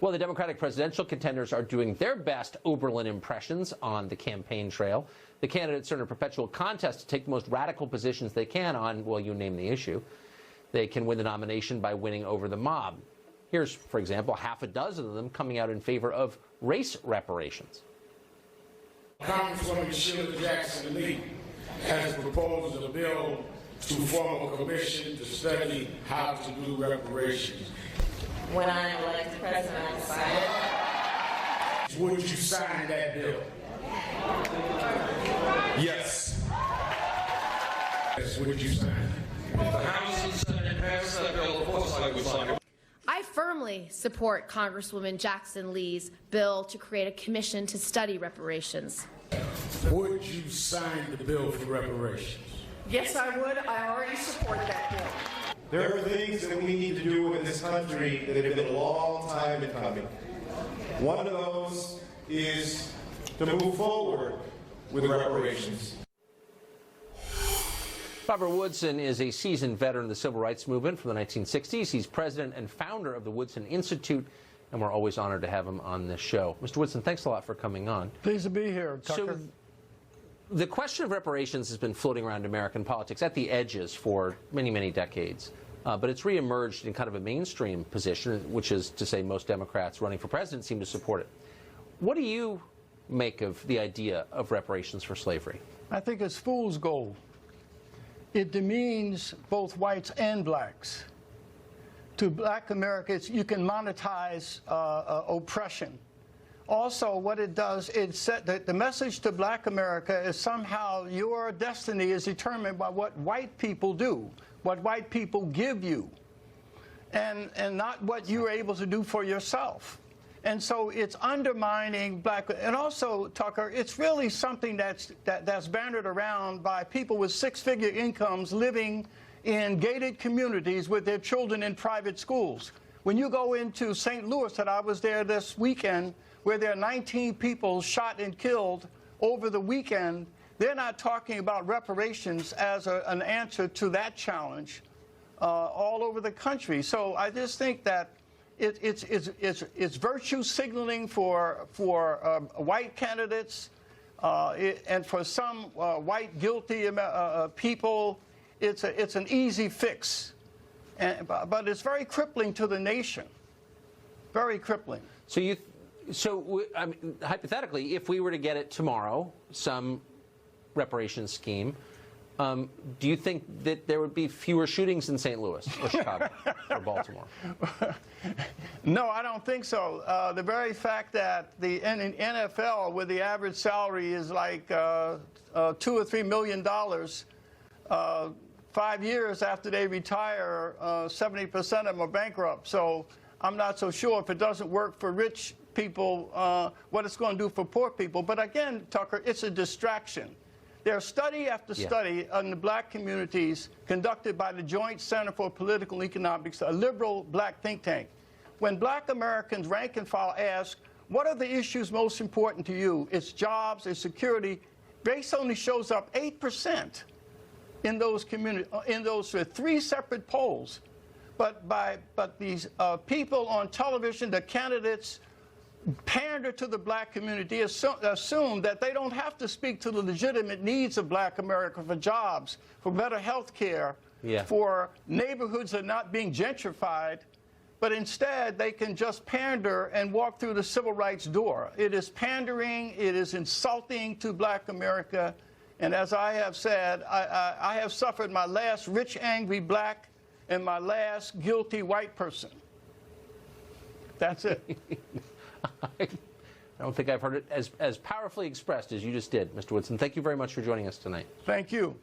Well, the Democratic presidential contenders are doing their best Oberlin impressions on the campaign trail. The candidates are in a perpetual contest to take the most radical positions they can on, well, you name the issue. They can win the nomination by winning over the mob. Here's, for example, half a dozen of them coming out in favor of race reparations. Congresswoman Sheila Jackson Lee has proposed a bill to form a commission to study how to do reparations. When I am elected president, I decided. Would you sign that bill? Yes. Yes, would you sign it? If the House and Senate pass that bill, of course I would sign it. I firmly support Congresswoman Jackson Lee's bill to create a commission to study reparations. Would you sign the bill for reparations? Yes, I would. I already support that bill. There are things that we need to do in this country that have been a long time in coming. One of those is to move forward with reparations. Robert Woodson is a seasoned veteran of the civil rights movement from the 1960s. He's president and founder of the Woodson Institute, and we're always honored to have him on this show. Mr. Woodson, thanks a lot for coming on. Pleased to be here, Tucker. So, the question of reparations has been floating around American politics at the edges for many, many decades. But it's reemerged in kind of a mainstream position, which is to say most Democrats running for president seem to support it. What do you make of the idea of reparations for slavery? I think it's fool's gold. It demeans both whites and blacks. To black Americans, you can monetize oppression. Also, what it does, the message to black America is somehow your destiny is determined by what white people do, what white people give you, and not what you're able to do for yourself. And so it's undermining black, and also, Tucker, it's really something that's bannered around by people with six-figure incomes living in gated communities with their children in private schools. When you go into St. Louis, and I was there this weekend, where there are 19 people shot and killed over the weekend, they're not talking about reparations as an answer to that challenge all over the country. So I just think that it's virtue signaling for white candidates and for some white guilty people. It's an easy fix, but it's very crippling to the nation. Very crippling. So I mean, hypothetically, if we were to get it tomorrow, some reparations scheme, do you think that there would be fewer shootings in St. Louis or Chicago or Baltimore? No, I don't think so. The very fact that the NFL, where the average salary is like $2 or $3 million, 5 years after they retire, 70% of them are bankrupt. So I'm not so sure if it doesn't work for rich people, what it's going to do for poor people. But again, Tucker, it's a distraction. There's study after study on the black communities conducted by the Joint Center for Political Economics, a liberal black think tank. When black Americans, rank and file, ask, what are the issues most important to you? It's jobs, it's security. Race only shows up 8% in those communities, in those three separate polls. But these people on television, the candidates, pander to the black community, assume that they don't have to speak to the legitimate needs of black America for jobs, for better health care, for neighborhoods that are not being gentrified, but instead they can just pander and walk through the civil rights door. It is pandering, it is insulting to black America, and as I have said, I have suffered my last rich, angry black and my last guilty white person. That's it. I don't think I've heard it as powerfully expressed as you just did, Mr. Woodson. Thank you very much for joining us tonight. Thank you.